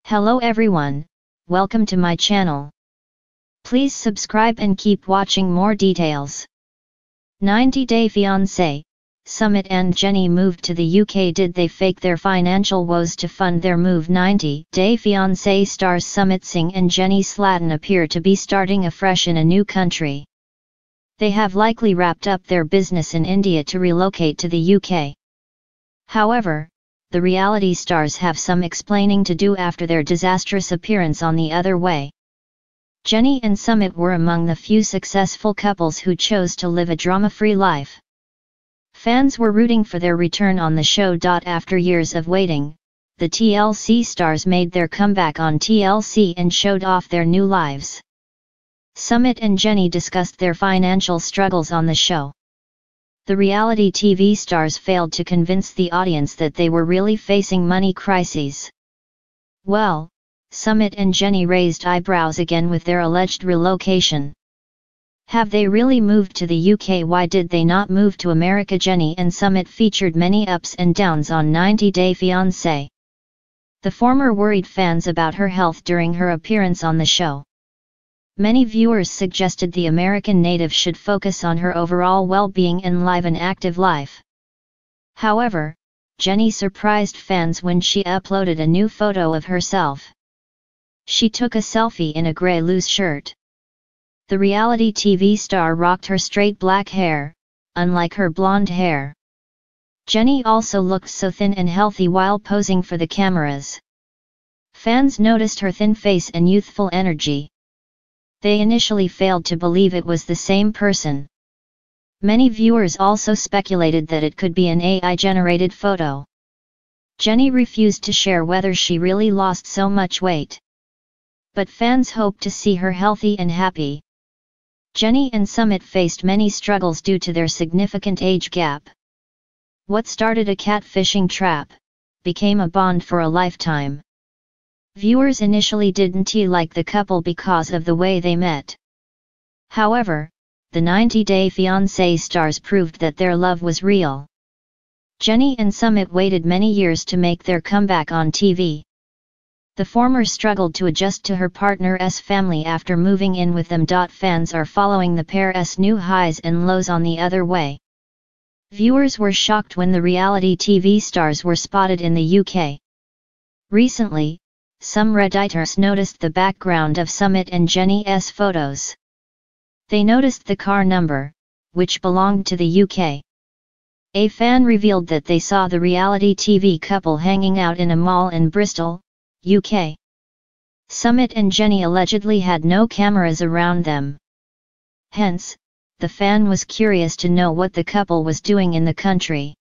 Hello everyone, welcome to my channel. Please subscribe and keep watching more details. 90 Day Fiancé, Sumit and Jennie moved to the UK. Did they fake their financial woes to fund their move? 90 Day Fiancé stars Sumit Singh and Jennie Slatin appear to be starting afresh in a new country. They have likely wrapped up their business in India to relocate to the UK. However, the reality stars have some explaining to do after their disastrous appearance on The Other Way. Jennie and Sumit were among the few successful couples who chose to live a drama-free life. Fans were rooting for their return on the show. After years of waiting, the TLC stars made their comeback on TLC and showed off their new lives. Sumit and Jennie discussed their financial struggles on the show. The reality TV stars failed to convince the audience that they were really facing money crises. Well, Sumit and Jennie raised eyebrows again with their alleged relocation. Have they really moved to the UK? Why did they not move to America? Jennie and Sumit featured many ups and downs on 90 Day Fiancé. The former worried fans about her health during her appearance on the show. Many viewers suggested the American native should focus on her overall well-being and live an active life. However, Jennie surprised fans when she uploaded a new photo of herself. She took a selfie in a grey loose shirt. The reality TV star rocked her straight black hair, unlike her blonde hair. Jennie also looked so thin and healthy while posing for the cameras. Fans noticed her thin face and youthful energy. They initially failed to believe it was the same person. Many viewers also speculated that it could be an AI-generated photo. Jennie refused to share whether she really lost so much weight. But fans hoped to see her healthy and happy. Jennie and Sumit faced many struggles due to their significant age gap. What started a catfishing trap became a bond for a lifetime. Viewers initially didn't like the couple because of the way they met. However, the 90 Day Fiancé stars proved that their love was real. Jennie and Sumit waited many years to make their comeback on TV. The former struggled to adjust to her partner's family after moving in with them. Fans are following the pair's new highs and lows on The Other Way. Viewers were shocked when the reality TV stars were spotted in the UK. Recently, some Redditors noticed the background of Sumit and Jennie's photos. They noticed the car number, which belonged to the UK. A fan revealed that they saw the reality TV couple hanging out in a mall in Bristol, UK. Sumit and Jennie allegedly had no cameras around them. Hence, the fan was curious to know what the couple was doing in the country.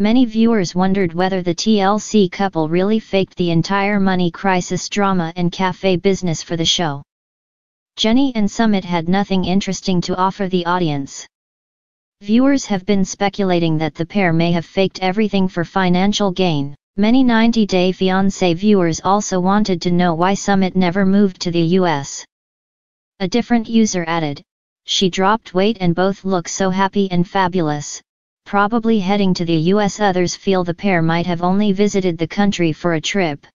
Many viewers wondered whether the TLC couple really faked the entire money crisis drama and cafe business for the show. Jennie and Sumit had nothing interesting to offer the audience. Viewers have been speculating that the pair may have faked everything for financial gain. Many 90 Day Fiancé viewers also wanted to know why Sumit never moved to the US. A different user added, "She dropped weight and both look so happy and fabulous, probably heading to the US." Others feel the pair might have only visited the country for a trip.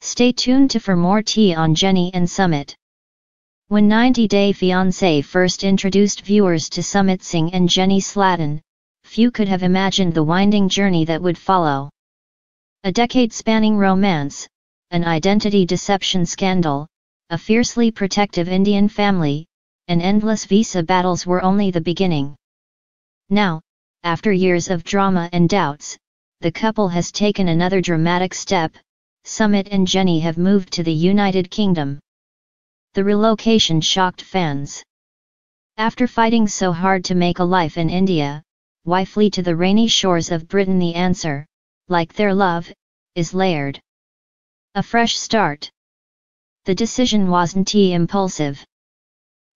Stay tuned for more tea on Jennie and Sumit. When 90 Day Fiancé first introduced viewers to Sumit Singh and Jennie Slatin, few could have imagined the winding journey that would follow. A decade-spanning romance, an identity deception scandal, a fiercely protective Indian family, and endless visa battles were only the beginning. Now, after years of drama and doubts, the couple has taken another dramatic step. Sumit and Jennie have moved to the United Kingdom. The relocation shocked fans. After fighting so hard to make a life in India, why flee to the rainy shores of Britain? The answer, like their love, is layered. A fresh start. The decision wasn't impulsive.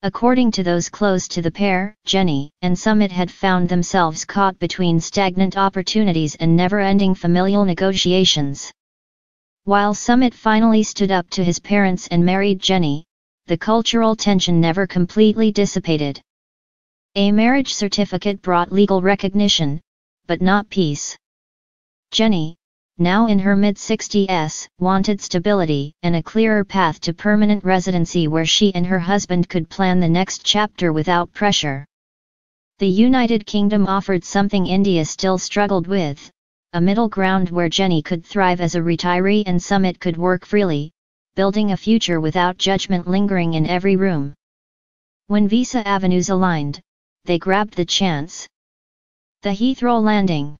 According to those close to the pair, Jennie and Sumit had found themselves caught between stagnant opportunities and never-ending familial negotiations. While Sumit finally stood up to his parents and married Jennie, the cultural tension never completely dissipated. A marriage certificate brought legal recognition, but not peace. Jennie, now in her mid-60s, wanted stability and a clearer path to permanent residency where she and her husband could plan the next chapter without pressure. The United Kingdom offered something India still struggled with, a middle ground where Jenny could thrive as a retiree and Sumit could work freely, building a future without judgment lingering in every room. When visa avenues aligned, they grabbed the chance. The Heathrow landing.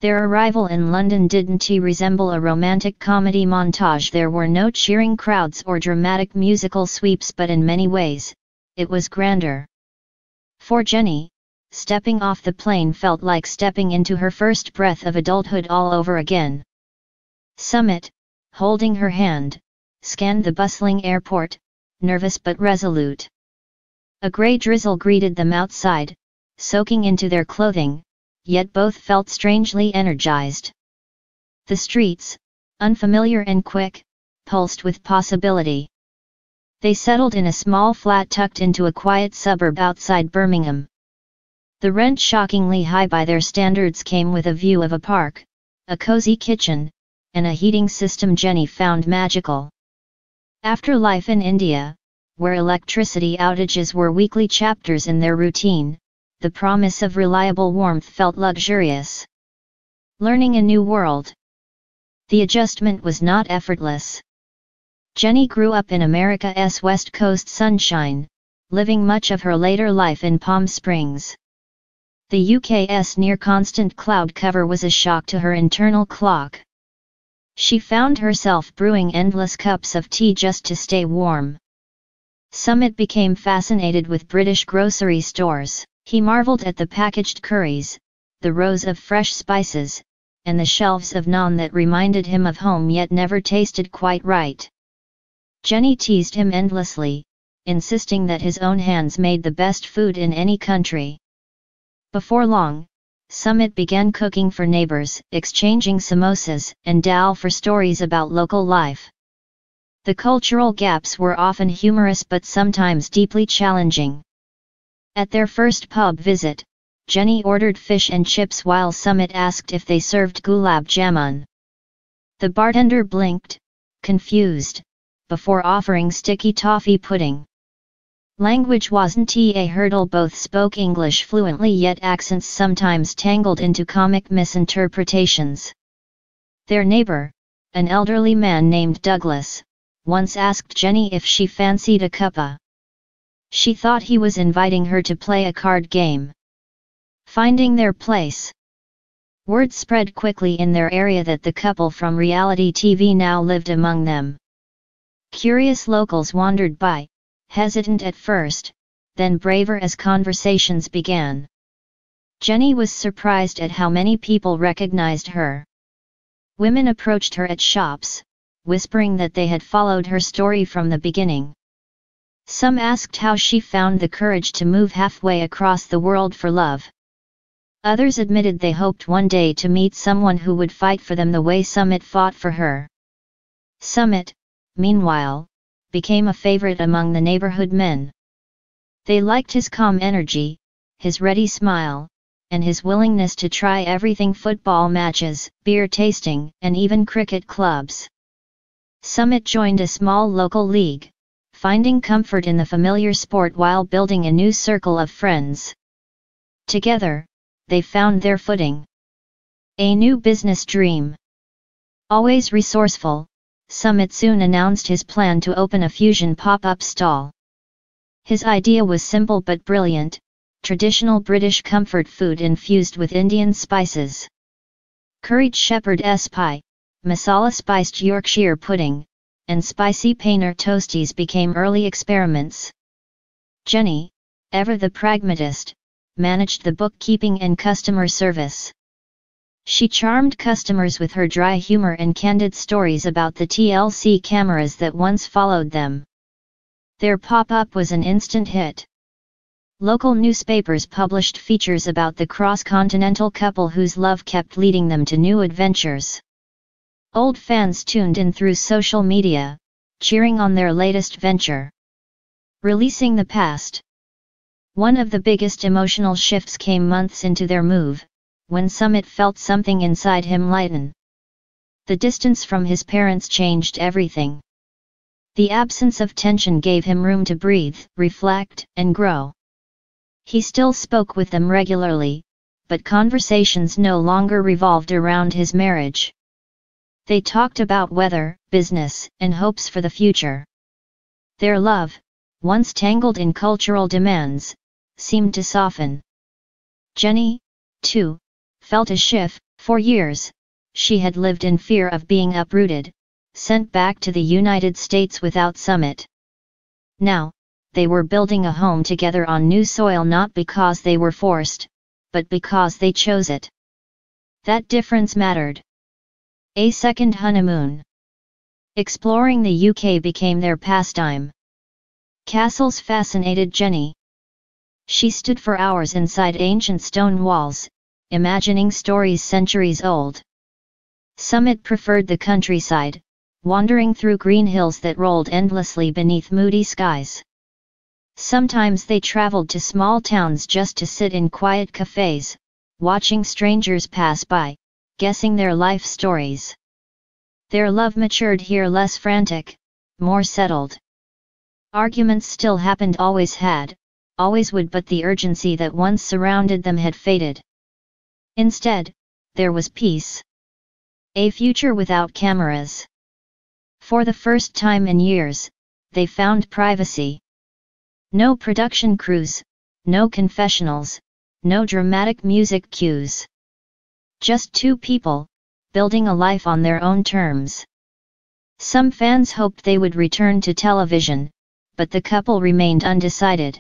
Their arrival in London didn't resemble a romantic comedy montage. There were no cheering crowds or dramatic musical sweeps, but in many ways, it was grander. For Jenny, stepping off the plane felt like stepping into her first breath of adulthood all over again. Sumit, holding her hand, scanned the bustling airport, nervous but resolute. A grey drizzle greeted them outside, soaking into their clothing, yet both felt strangely energized. The streets, unfamiliar and quick, pulsed with possibility. They settled in a small flat tucked into a quiet suburb outside Birmingham. The rent, shockingly high by their standards, came with a view of a park, a cozy kitchen, and a heating system Jenny found magical. After life in India, where electricity outages were weekly chapters in their routine, the promise of reliable warmth felt luxurious. Learning a new world. The adjustment was not effortless. Jenny grew up in America's West Coast sunshine, living much of her later life in Palm Springs. The UK's near-constant cloud cover was a shock to her internal clock. She found herself brewing endless cups of tea just to stay warm. Sumit became fascinated with British grocery stores. He marveled at the packaged curries, the rows of fresh spices, and the shelves of naan that reminded him of home yet never tasted quite right. Jenny teased him endlessly, insisting that his own hands made the best food in any country. Before long, Sumit began cooking for neighbors, exchanging samosas and dal for stories about local life. The cultural gaps were often humorous but sometimes deeply challenging. At their first pub visit, Jenny ordered fish and chips while Sumit asked if they served gulab jamun. The bartender blinked, confused, before offering sticky toffee pudding. Language wasn't a hurdle. Both spoke English fluently, yet accents sometimes tangled into comic misinterpretations. Their neighbor, an elderly man named Douglas, once asked Jenny if she fancied a cuppa. She thought he was inviting her to play a card game. Finding their place. Word spread quickly in their area that the couple from reality TV now lived among them. Curious locals wandered by, hesitant at first, then braver as conversations began. Jenny was surprised at how many people recognized her. Women approached her at shops, whispering that they had followed her story from the beginning. Some asked how she found the courage to move halfway across the world for love. Others admitted they hoped one day to meet someone who would fight for them the way Sumit fought for her. Sumit, meanwhile, became a favorite among the neighborhood men. They liked his calm energy, his ready smile, and his willingness to try everything: football matches, beer tasting, and even cricket clubs. Sumit joined a small local league, finding comfort in the familiar sport while building a new circle of friends. Together, they found their footing. A new business dream. Always resourceful, Sumit soon announced his plan to open a fusion pop-up stall. His idea was simple but brilliant: traditional British comfort food infused with Indian spices. Curried shepherd's pie, masala-spiced Yorkshire pudding, and spicy paneer toasties became early experiments. Jenny, ever the pragmatist, managed the bookkeeping and customer service. She charmed customers with her dry humor and candid stories about the TLC cameras that once followed them. Their pop-up was an instant hit. Local newspapers published features about the cross-continental couple whose love kept leading them to new adventures. Old fans tuned in through social media, cheering on their latest venture. Releasing the past. One of the biggest emotional shifts came months into their move, when Sumit felt something inside him lighten. The distance from his parents changed everything. The absence of tension gave him room to breathe, reflect, and grow. He still spoke with them regularly, but conversations no longer revolved around his marriage. They talked about weather, business, and hopes for the future. Their love, once tangled in cultural demands, seemed to soften. Jenny, too, felt a shift. For years, she had lived in fear of being uprooted, sent back to the United States without Summit. Now, they were building a home together on new soil, not because they were forced, but because they chose it. That difference mattered. A second honeymoon. Exploring the UK became their pastime. Castles fascinated Jenny. She stood for hours inside ancient stone walls, imagining stories centuries old. Summit preferred the countryside, wandering through green hills that rolled endlessly beneath moody skies. Sometimes they traveled to small towns just to sit in quiet cafes, watching strangers pass by, guessing their life stories. Their love matured here, less frantic, more settled. Arguments still happened, always had, always would, but the urgency that once surrounded them had faded. Instead, there was peace. A future without cameras. For the first time in years, they found privacy. No production crews, no confessionals, no dramatic music cues. Just two people, building a life on their own terms. Some fans hoped they would return to television, but the couple remained undecided.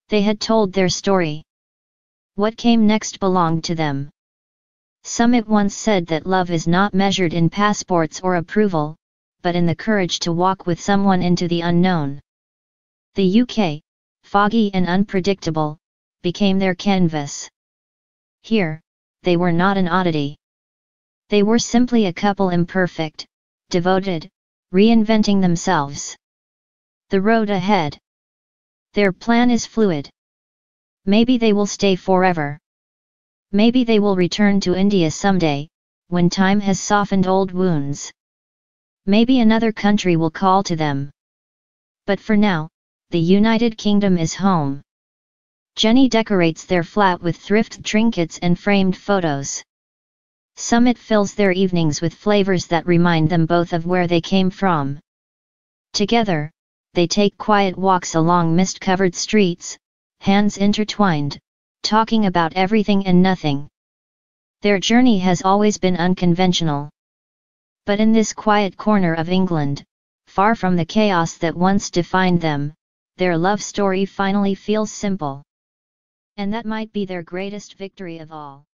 They had told their story. What came next belonged to them. Summit once said that love is not measured in passports or approval, but in the courage to walk with someone into the unknown. The UK, foggy and unpredictable, became their canvas. Here, they were not an oddity. They were simply a couple, imperfect, devoted, reinventing themselves. The road ahead. Their plan is fluid. Maybe they will stay forever. Maybe they will return to India someday, when time has softened old wounds. Maybe another country will call to them. But for now, the United Kingdom is home. Jenny decorates their flat with thrift trinkets and framed photos. Summit fills their evenings with flavors that remind them both of where they came from. Together, they take quiet walks along mist-covered streets, hands intertwined, talking about everything and nothing. Their journey has always been unconventional. But in this quiet corner of England, far from the chaos that once defined them, their love story finally feels simple. And that might be their greatest victory of all.